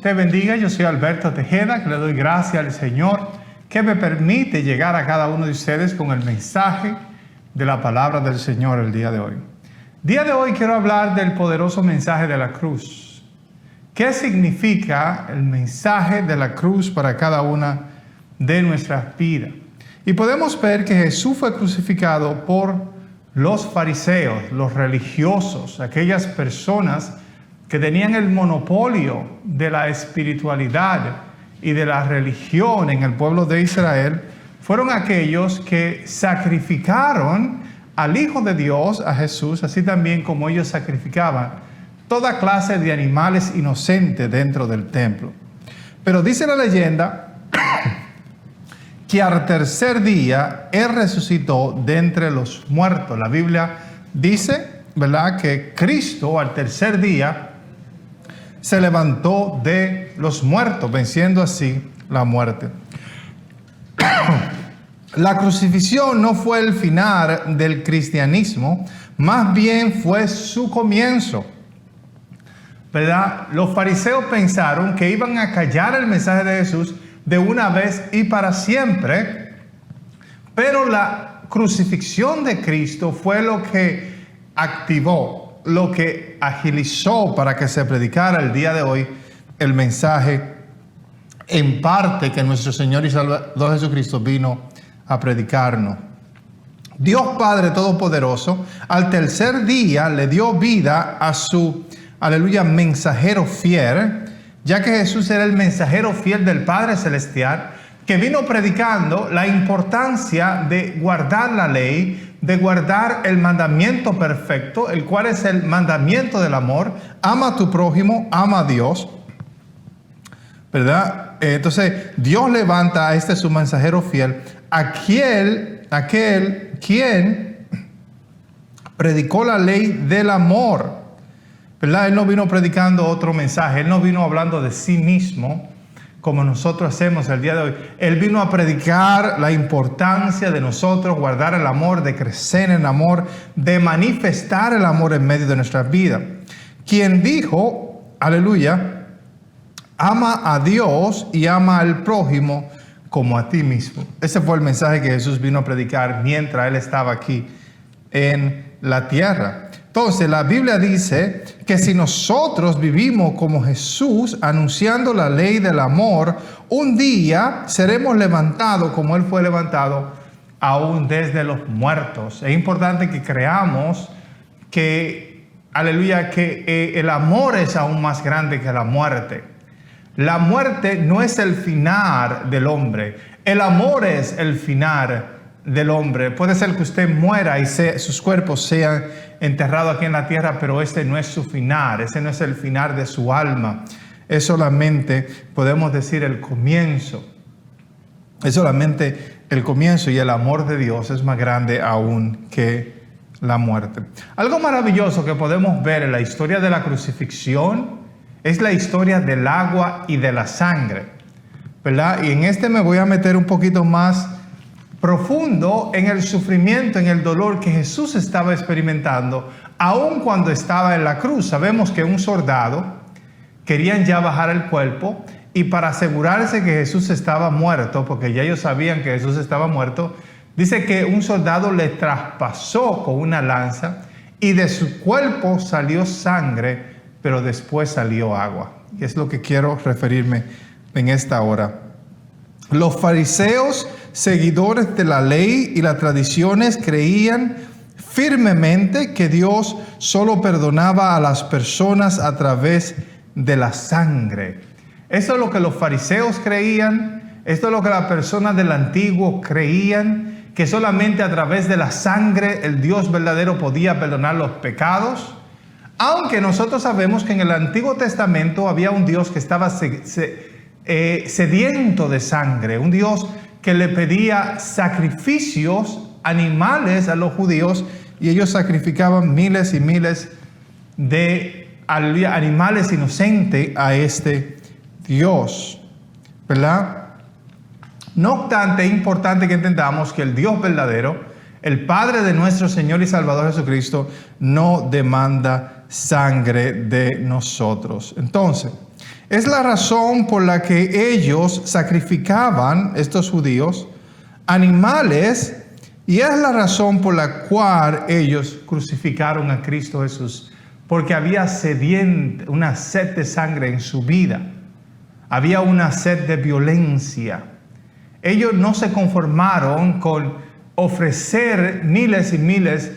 te bendiga. Yo soy Alberto Tejeda, que le doy gracias al Señor que me permite llegar a cada uno de ustedes con el mensaje de la palabra del Señor el día de hoy. Día de hoy quiero hablar del poderoso mensaje de la cruz. ¿Qué significa el mensaje de la cruz para cada una de nuestras vidas? Y podemos ver que Jesús fue crucificado por los fariseos, los religiosos, aquellas personas que tenían el monopolio de la espiritualidad y de la religión en el pueblo de Israel. Fueron aquellos que sacrificaron al Hijo de Dios, a Jesús, así también como ellos sacrificaban toda clase de animales inocentes dentro del templo. Pero dice la leyenda que al tercer día Él resucitó de entre los muertos. La Biblia dice, ¿verdad?, que Cristo al tercer día se levantó de los muertos, venciendo así la muerte. La crucifixión no fue el final del cristianismo, más bien fue su comienzo, ¿verdad? Los fariseos pensaron que iban a callar el mensaje de Jesús de una vez y para siempre, pero la crucifixión de Cristo fue lo que activó, lo que agilizó para que se predicara el día de hoy el mensaje en parte que nuestro Señor y Salvador Jesucristo vino a predicarnos. Dios Padre Todopoderoso al tercer día le dio vida a su, aleluya, mensajero fiel, ya que Jesús era el mensajero fiel del Padre Celestial, que vino predicando la importancia de guardar la ley, de guardar el mandamiento perfecto, el cual es el mandamiento del amor. Ama a tu prójimo, ama a Dios, ¿verdad? Entonces Dios levanta a este su mensajero fiel, aquel quien predicó la ley del amor, ¿verdad? Él no vino predicando otro mensaje, Él no vino hablando de sí mismo, como nosotros hacemos el día de hoy. Él vino a predicar la importancia de nosotros guardar el amor, de crecer en amor, de manifestar el amor en medio de nuestras vidas. Quien dijo, aleluya, ama a Dios y ama al prójimo como a ti mismo. Ese fue el mensaje que Jesús vino a predicar mientras Él estaba aquí en la tierra. Entonces la Biblia dice que si nosotros vivimos como Jesús anunciando la ley del amor, un día seremos levantados como Él fue levantado aún desde los muertos. Es importante que creamos que, aleluya, que el amor es aún más grande que la muerte. La muerte no es el final del hombre, el amor es el final del hombre. Puede ser que usted muera y sus cuerpos sean enterrados aquí en la tierra, pero este no es su final, ese no es el final de su alma. Es solamente, podemos decir, el comienzo. Es solamente el comienzo, y el amor de Dios es más grande aún que la muerte. Algo maravilloso que podemos ver en la historia de la crucifixión es la historia del agua y de la sangre, ¿verdad? Y en este me voy a meter un poquito más profundo en el sufrimiento, en el dolor que Jesús estaba experimentando, aun cuando estaba en la cruz. Sabemos que un soldado querían ya bajar el cuerpo, y para asegurarse que Jesús estaba muerto, porque ya ellos sabían que Jesús estaba muerto, dice que un soldado le traspasó con una lanza y de su cuerpo salió sangre, pero después salió agua. Y es lo que quiero referirme en esta hora. Los fariseos, seguidores de la ley y las tradiciones, creían firmemente que Dios solo perdonaba a las personas a través de la sangre. Esto es lo que los fariseos creían, esto es lo que las personas del antiguo creían, que solamente a través de la sangre el Dios verdadero podía perdonar los pecados. Aunque nosotros sabemos que en el Antiguo Testamento había un Dios que estaba sediento de sangre, un Dios que le pedía sacrificios animales a los judíos, y ellos sacrificaban miles y miles de animales inocentes a este Dios, ¿verdad? No obstante, es importante que entendamos que el Dios verdadero, el Padre de nuestro Señor y Salvador Jesucristo, no demanda sangre de nosotros. Entonces, Es la razón por la que ellos sacrificaban, estos judíos, animales, y es la razón por la cual ellos crucificaron a Cristo Jesús, porque había una sed de sangre en su vida, había una sed de violencia. Ellos no se conformaron con ofrecer miles y miles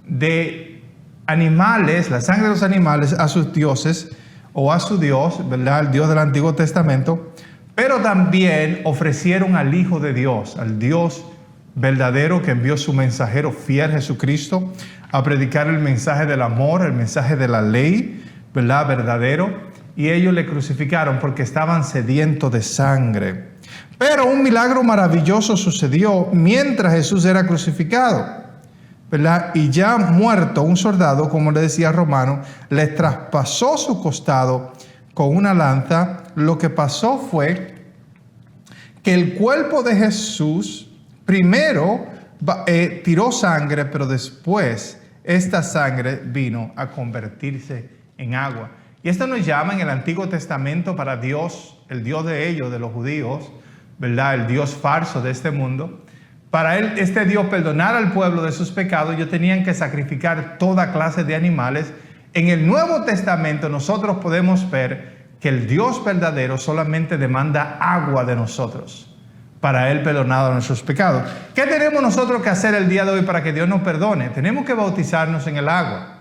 de animales, la sangre de los animales, a sus dioses o a su Dios, ¿verdad? El Dios del Antiguo Testamento, pero también ofrecieron al Hijo de Dios, al Dios verdadero que envió su mensajero fiel, Jesucristo, a predicar el mensaje del amor, el mensaje de la ley, ¿verdad? Verdadero, y ellos le crucificaron porque estaban sedientos de sangre. Pero un milagro maravilloso sucedió mientras Jesús era crucificado, ¿verdad? Y ya muerto, un soldado, como le decía Romano, le traspasó su costado con una lanza. Lo que pasó fue que el cuerpo de Jesús primero tiró sangre, pero después esta sangre vino a convertirse en agua. Y esto nos llama en el Antiguo Testamento para Dios, el Dios de ellos, de los judíos, ¿verdad? El Dios falso de este mundo. Para él, este Dios perdonar al pueblo de sus pecados, ellos tenían que sacrificar toda clase de animales. En el Nuevo Testamento nosotros podemos ver que el Dios verdadero solamente demanda agua de nosotros para él perdonar nuestros pecados. ¿Qué tenemos nosotros que hacer el día de hoy para que Dios nos perdone? Tenemos que bautizarnos en el agua.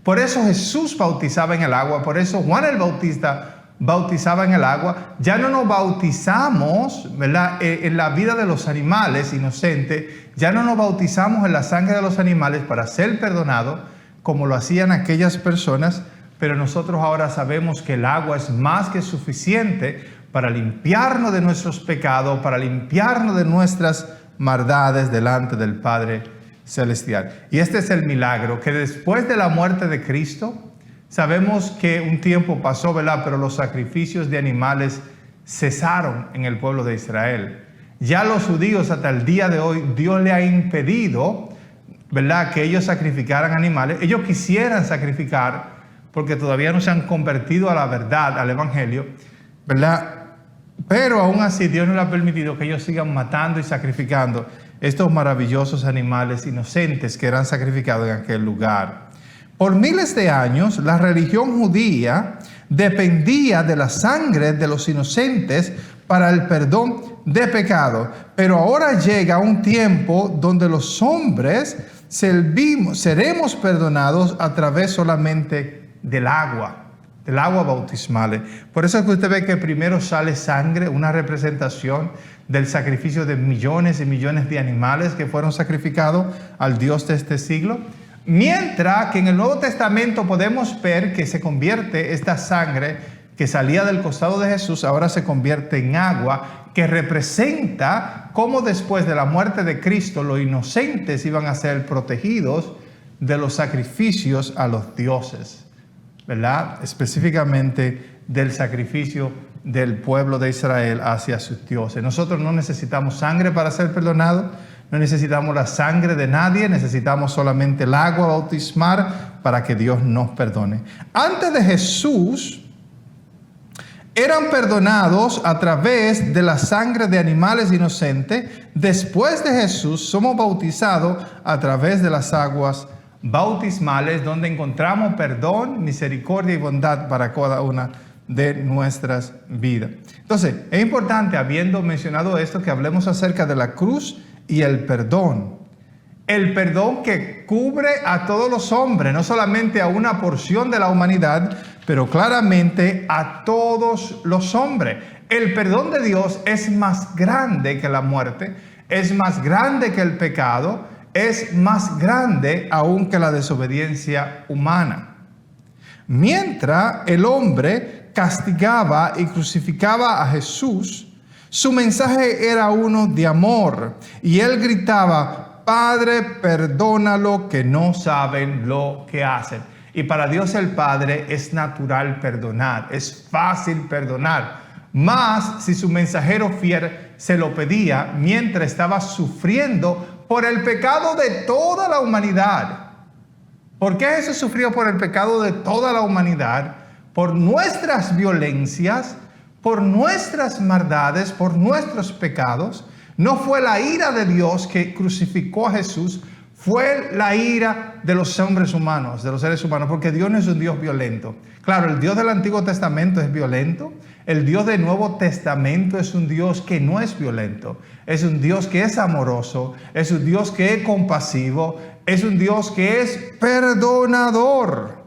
Por eso Jesús bautizaba en el agua, por eso Juan el Bautista bautizaba en el agua. Ya no nos bautizamos, ¿verdad?, en la vida de los animales inocentes. Ya no nos bautizamos en la sangre de los animales para ser perdonados, como lo hacían aquellas personas. Pero nosotros ahora sabemos que el agua es más que suficiente para limpiarnos de nuestros pecados, para limpiarnos de nuestras maldades delante del Padre Celestial. Y este es el milagro, que después de la muerte de Cristo, sabemos que un tiempo pasó, ¿verdad?, pero los sacrificios de animales cesaron en el pueblo de Israel. Ya los judíos hasta el día de hoy, Dios le ha impedido, ¿verdad?, que ellos sacrificaran animales. Ellos quisieran sacrificar porque todavía no se han convertido a la verdad, al evangelio, ¿verdad? Pero aún así Dios no le ha permitido que ellos sigan matando y sacrificando estos maravillosos animales inocentes que eran sacrificados en aquel lugar. Por miles de años, la religión judía dependía de la sangre de los inocentes para el perdón de pecado. Pero ahora llega un tiempo donde los hombres seremos perdonados a través solamente del agua bautismal. Por eso es que usted ve que primero sale sangre, una representación del sacrificio de millones y millones de animales que fueron sacrificados al Dios de este siglo. Mientras que en el Nuevo Testamento podemos ver que se convierte esta sangre que salía del costado de Jesús, ahora se convierte en agua, que representa cómo después de la muerte de Cristo los inocentes iban a ser protegidos de los sacrificios a los dioses, ¿verdad? Específicamente del sacrificio del pueblo de Israel hacia sus dioses. Nosotros no necesitamos sangre para ser perdonados, no necesitamos la sangre de nadie, necesitamos solamente el agua bautismal para que Dios nos perdone. Antes de Jesús, eran perdonados a través de la sangre de animales inocentes. Después de Jesús, somos bautizados a través de las aguas bautismales, donde encontramos perdón, misericordia y bondad para cada una de nuestras vidas. Entonces, es importante, habiendo mencionado esto, que hablemos acerca de la cruz y el perdón. El perdón que cubre a todos los hombres, no solamente a una porción de la humanidad, pero claramente a todos los hombres. El perdón de Dios es más grande que la muerte, es más grande que el pecado, es más grande aún que la desobediencia humana. Mientras el hombre castigaba y crucificaba a Jesús, su mensaje era uno de amor. Y él gritaba: Padre, perdónalo, que no saben lo que hacen. Y para Dios el Padre es natural perdonar, es fácil perdonar. Más si su mensajero fiel se lo pedía mientras estaba sufriendo por el pecado de toda la humanidad. ¿Por qué Jesús sufrió por el pecado de toda la humanidad? por nuestras violencias, por nuestras maldades, por nuestros pecados. No fue la ira de Dios que crucificó a Jesús, fue la ira de los hombres humanos, de los seres humanos, porque Dios no es un Dios violento. Claro, el Dios del Antiguo Testamento es violento. El Dios del Nuevo Testamento es un Dios que no es violento. Es un Dios que es amoroso, es un Dios que es compasivo, es un Dios que es perdonador.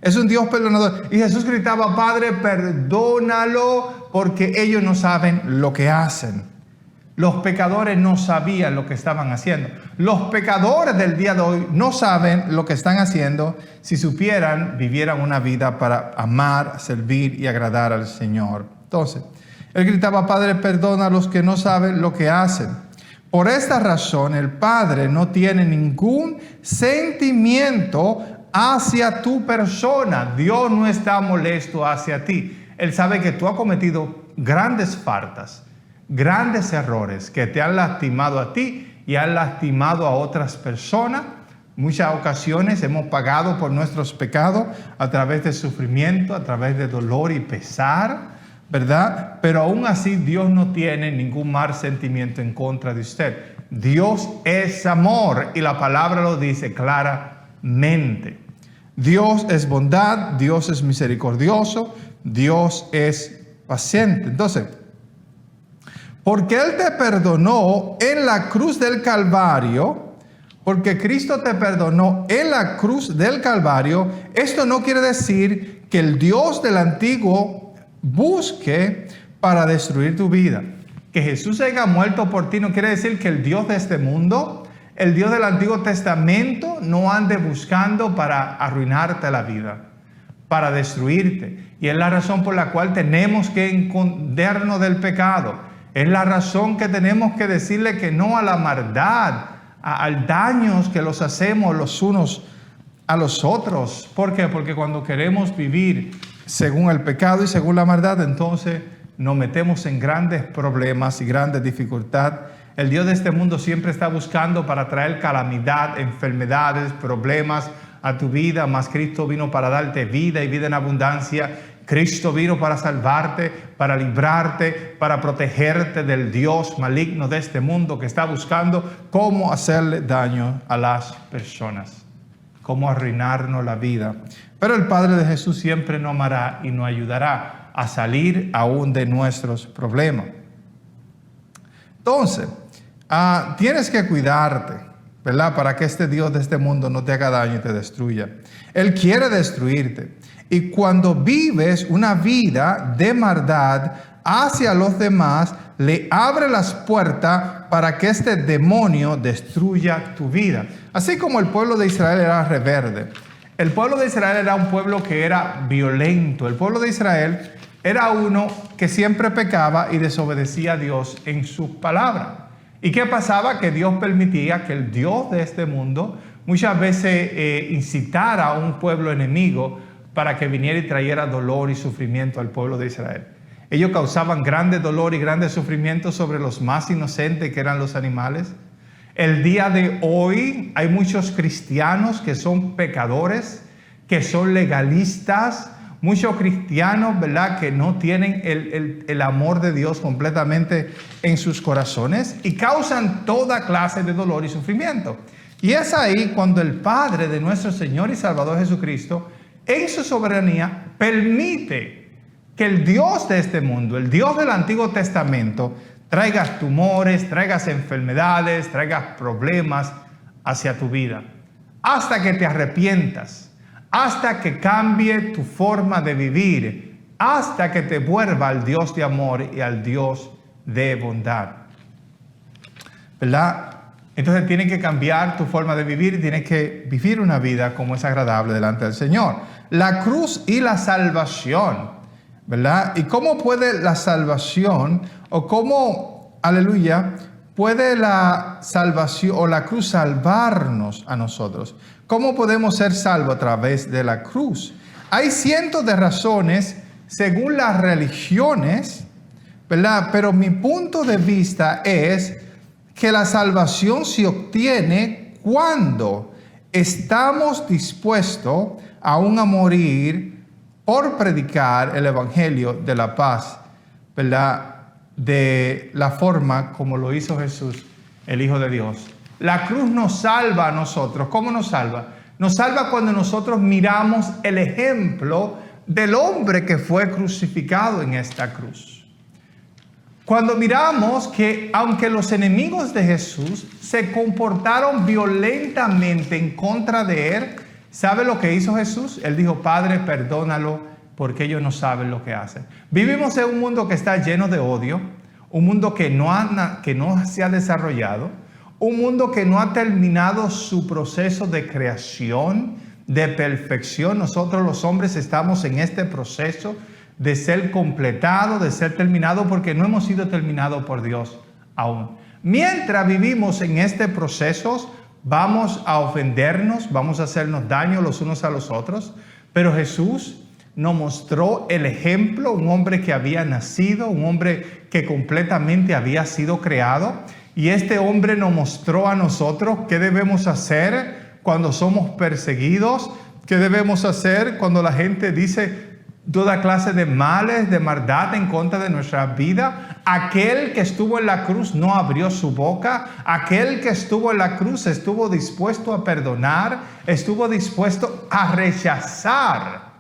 Es un Dios perdonador. Y Jesús gritaba: Padre, perdónalo, porque ellos no saben lo que hacen. Los pecadores no sabían lo que estaban haciendo. Los pecadores del día de hoy no saben lo que están haciendo. Si supieran, vivieran una vida para amar, servir y agradar al Señor. Entonces, él gritaba: Padre, perdona a los que no saben lo que hacen. Por esta razón, el Padre no tiene ningún sentimiento hacia tu persona. Dios no está molesto hacia ti. Él sabe que tú has cometido grandes faltas, grandes errores que te han lastimado a ti y han lastimado a otras personas. Muchas ocasiones hemos pagado por nuestros pecados a través de sufrimiento, a través de dolor y pesar, ¿verdad? Pero aún así Dios no tiene ningún mal sentimiento en contra de usted. Dios es amor y la palabra lo dice claramente. Dios es bondad, Dios es misericordioso, Dios es paciente. Entonces, porque Él te perdonó en la cruz del Calvario, porque Cristo te perdonó en la cruz del Calvario, esto no quiere decir que el Dios del Antiguo busque para destruir tu vida. Que Jesús haya muerto por ti no quiere decir que el Dios de este mundo, el Dios del Antiguo Testamento, no ande buscando para arruinarte la vida, para destruirte. Y es la razón por la cual tenemos que escondernos del pecado. Es la razón que tenemos que decirle que no a la maldad, al daño que los hacemos los unos a los otros. ¿Por qué? Porque cuando queremos vivir según el pecado y según la maldad, entonces nos metemos en grandes problemas y grandes dificultades. El Dios de este mundo siempre está buscando para traer calamidad, enfermedades, problemas a tu vida, mas Cristo vino para darte vida y vida en abundancia. Cristo vino para salvarte, para librarte, para protegerte del Dios maligno de este mundo que está buscando cómo hacerle daño a las personas, cómo arruinarnos la vida. Pero el Padre de Jesús siempre nos amará y nos ayudará a salir aún de nuestros problemas. Entonces, tienes que cuidarte, ¿verdad? Para que este Dios de este mundo no te haga daño y te destruya. Él quiere destruirte. Y cuando vives una vida de maldad hacia los demás, le abre las puertas para que este demonio destruya tu vida. Así como el pueblo de Israel era rebelde. El pueblo de Israel era un pueblo que era violento. El pueblo de Israel era uno que siempre pecaba y desobedecía a Dios en sus palabras. ¿Y qué pasaba? Que Dios permitía que el Dios de este mundo muchas veces incitara a un pueblo enemigo para que viniera y trayera dolor y sufrimiento al pueblo de Israel. Ellos causaban grande dolor y grande sufrimiento sobre los más inocentes, que eran los animales. El día de hoy hay muchos cristianos que son pecadores, que son legalistas, muchos cristianos, ¿verdad?, que no tienen el amor de Dios completamente en sus corazones y causan toda clase de dolor y sufrimiento. Y es ahí cuando el Padre de nuestro Señor y Salvador Jesucristo, en su soberanía, permite que el Dios de este mundo, el Dios del Antiguo Testamento, traigas tumores, traigas enfermedades, traigas problemas hacia tu vida, hasta que te arrepientas, hasta que cambie tu forma de vivir, hasta que te vuelva al Dios de amor y al Dios de bondad. ¿Verdad? Entonces tienes que cambiar tu forma de vivir y tienes que vivir una vida como es agradable delante del Señor. La cruz y la salvación, ¿verdad? ¿Y cómo puede la salvación o cómo, aleluya, puede la salvación o la cruz salvarnos a nosotros? ¿Cómo podemos ser salvos a través de la cruz? Hay cientos de razones según las religiones, ¿verdad? Pero mi punto de vista es que la salvación se obtiene cuando estamos dispuestos aún a morir por predicar el evangelio de la paz, ¿verdad? De la forma como lo hizo Jesús, el Hijo de Dios. La cruz nos salva a nosotros. ¿Cómo nos salva? Nos salva cuando nosotros miramos el ejemplo del hombre que fue crucificado en esta cruz. Cuando miramos que aunque los enemigos de Jesús se comportaron violentamente en contra de él, ¿sabe lo que hizo Jesús? Él dijo: Padre, perdónalo, porque ellos no saben lo que hacen. Vivimos en un mundo que está lleno de odio, un mundo que no se ha desarrollado, un mundo que no ha terminado su proceso de creación, de perfección. Nosotros los hombres estamos en este proceso de ser completado, de ser terminado, porque no hemos sido terminados por Dios aún. Mientras vivimos en este proceso, vamos a ofendernos, vamos a hacernos daño los unos a los otros, pero Jesús nos mostró el ejemplo, un hombre que había nacido, un hombre que completamente había sido creado, y este hombre nos mostró a nosotros qué debemos hacer cuando somos perseguidos, qué debemos hacer cuando la gente dice toda clase de males, de maldad en contra de nuestra vida. Aquel que estuvo en la cruz no abrió su boca. Aquel que estuvo en la cruz estuvo dispuesto a perdonar, estuvo dispuesto a rechazar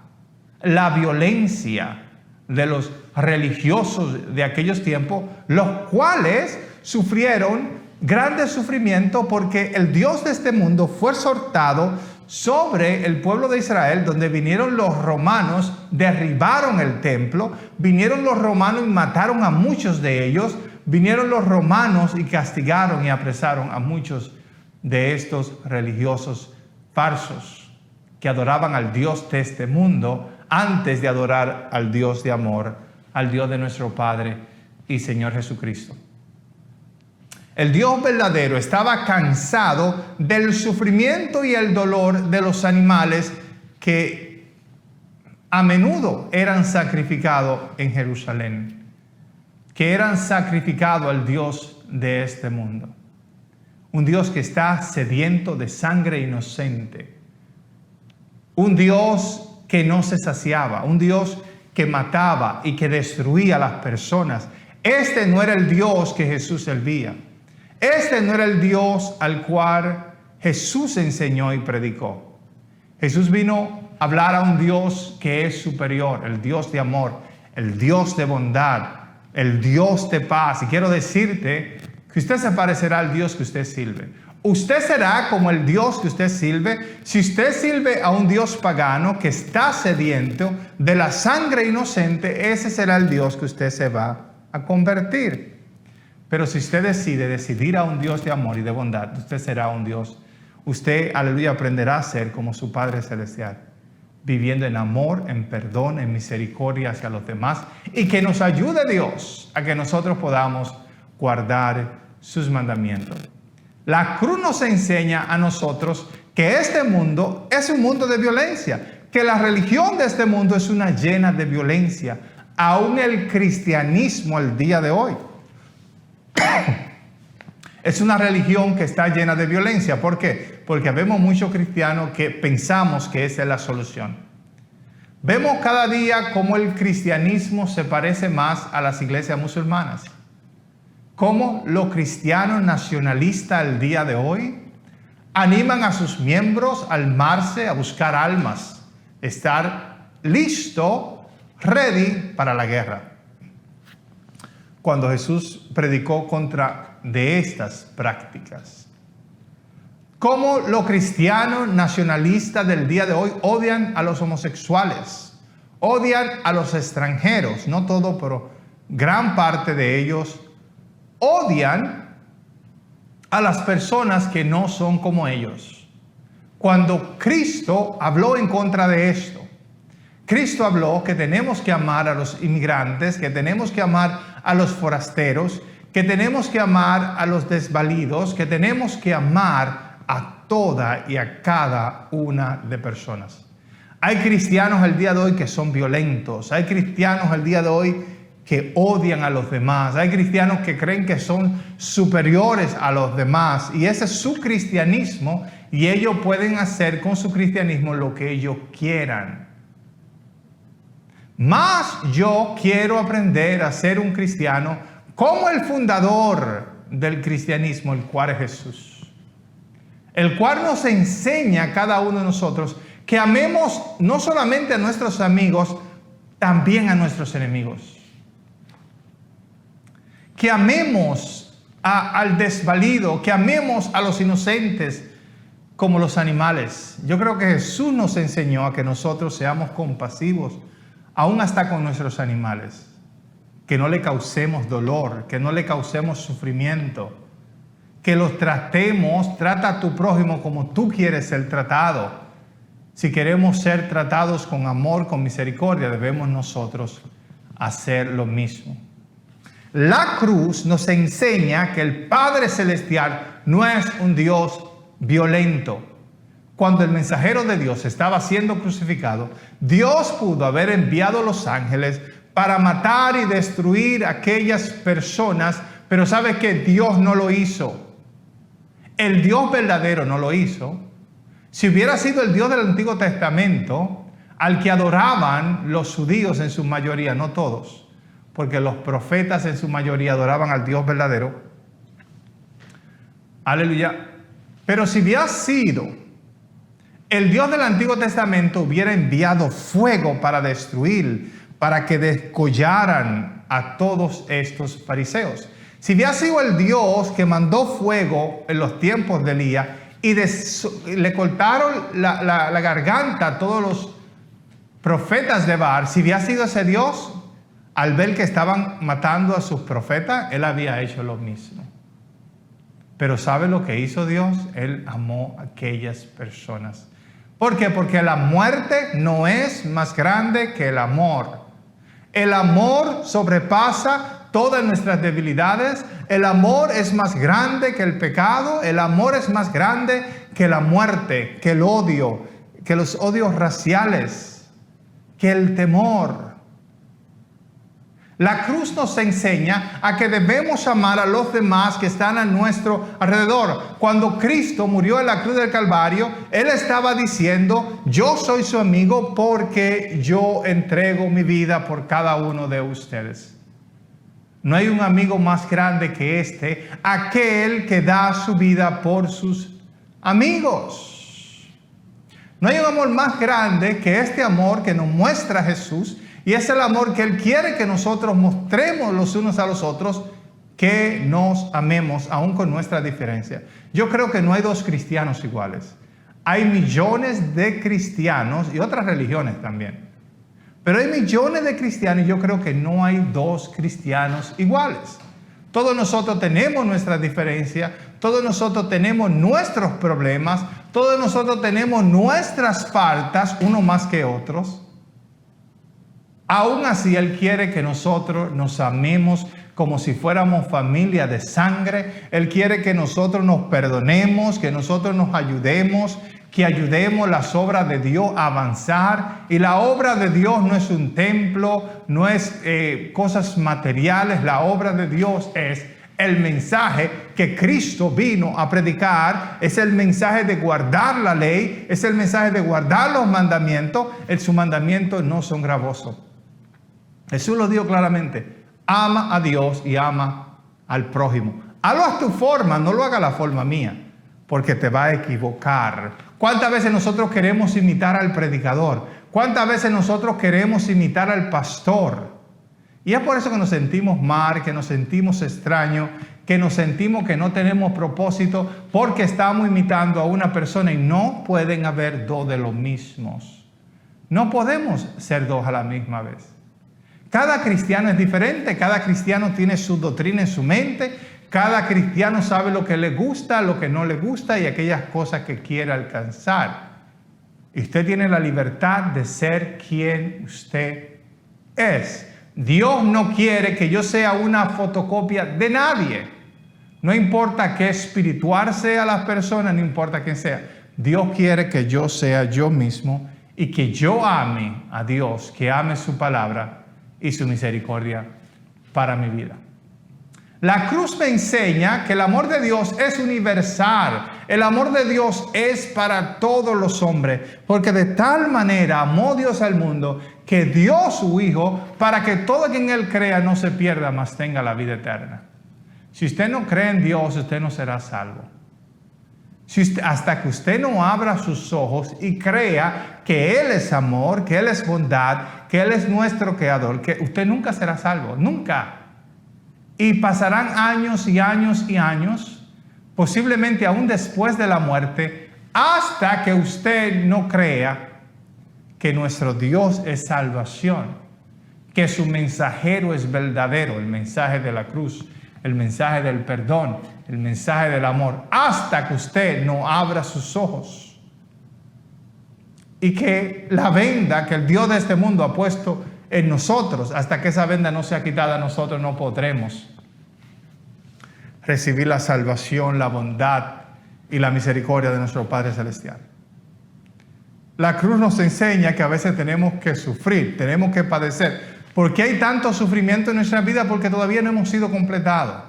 la violencia de los religiosos de aquellos tiempos, los cuales sufrieron grandes sufrimientos porque el Dios de este mundo fue exhortado sobre el pueblo de Israel, donde vinieron los romanos, derribaron el templo, vinieron los romanos y mataron a muchos de ellos, vinieron los romanos y castigaron y apresaron a muchos de estos religiosos falsos que adoraban al Dios de este mundo antes de adorar al Dios de amor, al Dios de nuestro Padre y Señor Jesucristo. El Dios verdadero estaba cansado del sufrimiento y el dolor de los animales que a menudo eran sacrificados en Jerusalén, que eran sacrificados al Dios de este mundo. Un Dios que está sediento de sangre inocente. Un Dios que no se saciaba, un Dios que mataba y que destruía a las personas. Este no era el Dios que Jesús servía. Este no era el Dios al cual Jesús enseñó y predicó. Jesús vino a hablar a un Dios que es superior, el Dios de amor, el Dios de bondad, el Dios de paz. Y quiero decirte que usted se parecerá al Dios que usted sirve. Usted será como el Dios que usted sirve. Si usted sirve a un Dios pagano que está sediento de la sangre inocente, ese será el Dios que usted se va a convertir. Pero si usted decidir a un Dios de amor y de bondad, usted será un Dios. Usted, aleluya, aprenderá a ser como su Padre Celestial, viviendo en amor, en perdón, en misericordia hacia los demás, y que nos ayude Dios a que nosotros podamos guardar sus mandamientos. La cruz nos enseña a nosotros que este mundo es un mundo de violencia, que la religión de este mundo es una llena de violencia, aún el cristianismo el día de hoy. Es una religión que está llena de violencia. ¿Por qué? Porque vemos muchos cristianos que pensamos que esa es la solución. Vemos cada día cómo el cristianismo se parece más a las iglesias musulmanas. Cómo los cristianos nacionalistas el día de hoy animan a sus miembros a armarse, a buscar almas, estar listo, ready para la guerra. Cuando Jesús predicó contra de estas prácticas. Cómo los cristianos nacionalistas del día de hoy odian a los homosexuales, odian a los extranjeros, no todo, pero gran parte de ellos odian a las personas que no son como ellos. Cuando Cristo habló en contra de esto, Cristo habló que tenemos que amar a los inmigrantes, que tenemos que amar a los forasteros, que tenemos que amar a los desvalidos, que tenemos que amar a toda y a cada una de personas. Hay cristianos el día de hoy que son violentos, hay cristianos el día de hoy que odian a los demás, hay cristianos que creen que son superiores a los demás, y ese es su cristianismo, y ellos pueden hacer con su cristianismo lo que ellos quieran. Mas yo quiero aprender a ser un cristiano como el fundador del cristianismo, el cual es Jesús. El cual nos enseña a cada uno de nosotros que amemos no solamente a nuestros amigos, también a nuestros enemigos. Que amemos al desvalido, que amemos a los inocentes como los animales. Yo creo que Jesús nos enseñó a que nosotros seamos compasivos, aún hasta con nuestros animales. Que no le causemos dolor, que no le causemos sufrimiento, que los tratemos, trata a tu prójimo como tú quieres ser tratado. Si queremos ser tratados con amor, con misericordia, debemos nosotros hacer lo mismo. La cruz nos enseña que el Padre Celestial no es un Dios violento. Cuando el mensajero de Dios estaba siendo crucificado, Dios pudo haber enviado a los ángeles para matar y destruir a aquellas personas, pero ¿sabe qué? Dios no lo hizo. El Dios verdadero no lo hizo. Si hubiera sido el Dios del Antiguo Testamento, al que adoraban los judíos en su mayoría, no todos, porque los profetas en su mayoría adoraban al Dios verdadero. Aleluya. Pero si hubiera sido el Dios del Antiguo Testamento, hubiera enviado fuego para destruir, para que descollaran a todos estos fariseos. Si hubiera sido el Dios que mandó fuego en los tiempos de Elías y le cortaron la garganta a todos los profetas de Baal, si hubiera sido ese Dios, al ver que estaban matando a sus profetas, él había hecho lo mismo. Pero ¿sabe lo que hizo Dios? Él amó a aquellas personas. ¿Por qué? Porque la muerte no es más grande que el amor. El amor sobrepasa todas nuestras debilidades. El amor es más grande que el pecado. El amor es más grande que la muerte, que el odio, que los odios raciales, que el temor. La cruz nos enseña a que debemos amar a los demás que están a nuestro alrededor. Cuando Cristo murió en la cruz del Calvario, Él estaba diciendo, yo soy su amigo porque yo entrego mi vida por cada uno de ustedes. No hay un amigo más grande que este, aquel que da su vida por sus amigos. No hay un amor más grande que este amor que nos muestra Jesús. Y es el amor que Él quiere que nosotros mostremos los unos a los otros, que nos amemos aún con nuestra diferencia. Yo creo que no hay dos cristianos iguales. Hay millones de cristianos y otras religiones también. Pero hay millones de cristianos y yo creo que no hay dos cristianos iguales. Todos nosotros tenemos nuestras diferencias, todos nosotros tenemos nuestros problemas, todos nosotros tenemos nuestras faltas, uno más que otros. Aún así, Él quiere que nosotros nos amemos como si fuéramos familia de sangre. Él quiere que nosotros nos perdonemos, que nosotros nos ayudemos, que ayudemos las obras de Dios a avanzar. Y la obra de Dios no es un templo, no es cosas materiales. La obra de Dios es el mensaje que Cristo vino a predicar. Es el mensaje de guardar la ley, es el mensaje de guardar los mandamientos. Sus mandamientos no son gravosos. Jesús lo dijo claramente, ama a Dios y ama al prójimo. Hazlo a tu forma, no lo haga a la forma mía, porque te va a equivocar. ¿Cuántas veces nosotros queremos imitar al predicador? ¿Cuántas veces nosotros queremos imitar al pastor? Y es por eso que nos sentimos mal, que nos sentimos extraños, que nos sentimos que no tenemos propósito, porque estamos imitando a una persona y no pueden haber dos de los mismos. No podemos ser dos a la misma vez. Cada cristiano es diferente, cada cristiano tiene su doctrina en su mente, cada cristiano sabe lo que le gusta, lo que no le gusta y aquellas cosas que quiere alcanzar. Y usted tiene la libertad de ser quien usted es. Dios no quiere que yo sea una fotocopia de nadie. No importa qué espiritual sea la persona, no importa quién sea. Dios quiere que yo sea yo mismo y que yo ame a Dios, que ame su palabra y su misericordia para mi vida. La cruz me enseña que el amor de Dios es universal. El amor de Dios es para todos los hombres. Porque de tal manera amó Dios al mundo que dio a su Hijo para que todo quien en Él crea no se pierda, mas tenga la vida eterna. Si usted no cree en Dios, usted no será salvo. Hasta que usted no abra sus ojos y crea que Él es amor, que Él es bondad, que Él es nuestro creador, que usted nunca será salvo. Nunca. Y pasarán años y años y años, posiblemente aún después de la muerte, hasta que usted no crea que nuestro Dios es salvación, que su mensajero es verdadero, el mensaje de la cruz, el mensaje del perdón, el mensaje del amor, hasta que usted no abra sus ojos. Y que la venda que el Dios de este mundo ha puesto en nosotros, hasta que esa venda no sea quitada, nosotros no podremos recibir la salvación, la bondad y la misericordia de nuestro Padre Celestial. La cruz nos enseña que a veces tenemos que sufrir, tenemos que padecer. ¿Por qué hay tanto sufrimiento en nuestra vida? Porque todavía no hemos sido completados.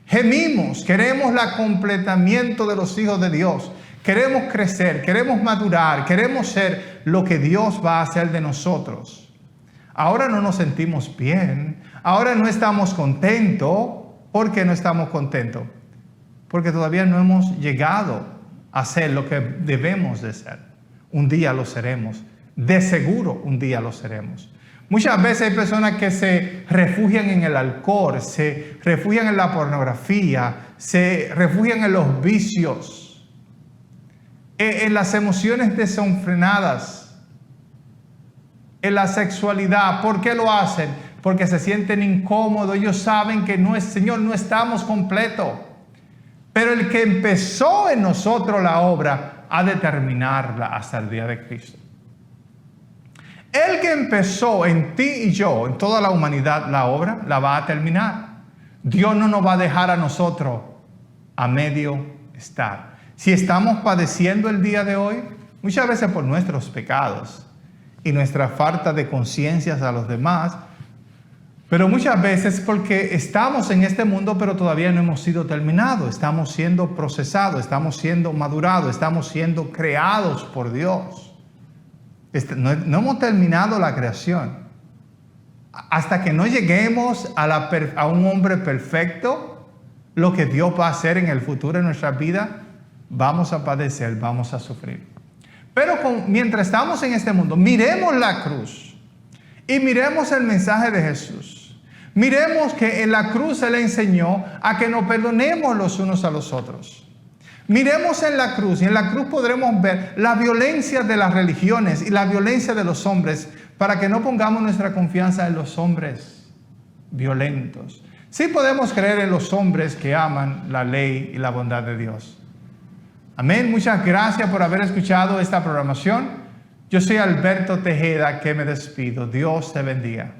Gemimos, queremos el completamiento de los hijos de Dios. Queremos crecer, queremos madurar, queremos ser lo que Dios va a hacer de nosotros. Ahora no nos sentimos bien, ahora no estamos contentos. ¿Por qué no estamos contentos? Porque todavía no hemos llegado a ser lo que debemos de ser. Un día lo seremos, de seguro un día lo seremos. Muchas veces hay personas que se refugian en el alcohol, se refugian en la pornografía, se refugian en los vicios, en las emociones desenfrenadas, en la sexualidad. ¿Por qué lo hacen? Porque se sienten incómodos. Ellos saben que no es, Señor, no estamos completos. Pero el que empezó en nosotros la obra ha de terminarla hasta el día de Cristo. El que empezó en ti y yo, en toda la humanidad, la obra, la va a terminar. Dios no nos va a dejar a nosotros a medio estar. Si estamos padeciendo el día de hoy, muchas veces por nuestros pecados y nuestra falta de conciencia a los demás, pero muchas veces porque estamos en este mundo, pero todavía no hemos sido terminados. Estamos siendo procesados, estamos siendo madurados, estamos siendo creados por Dios. No hemos terminado la creación. Hasta que no lleguemos a un hombre perfecto, lo que Dios va a hacer en el futuro en nuestra vida, vamos a padecer, vamos a sufrir. Pero mientras estamos en este mundo, miremos la cruz y miremos el mensaje de Jesús. Miremos que en la cruz Él enseñó a que nos perdonemos los unos a los otros. Miremos en la cruz, y en la cruz podremos ver la violencia de las religiones y la violencia de los hombres, para que no pongamos nuestra confianza en los hombres violentos. Sí podemos creer en los hombres que aman la ley y la bondad de Dios. Amén. Muchas gracias por haber escuchado esta programación. Yo soy Alberto Tejeda, que me despido. Dios te bendiga.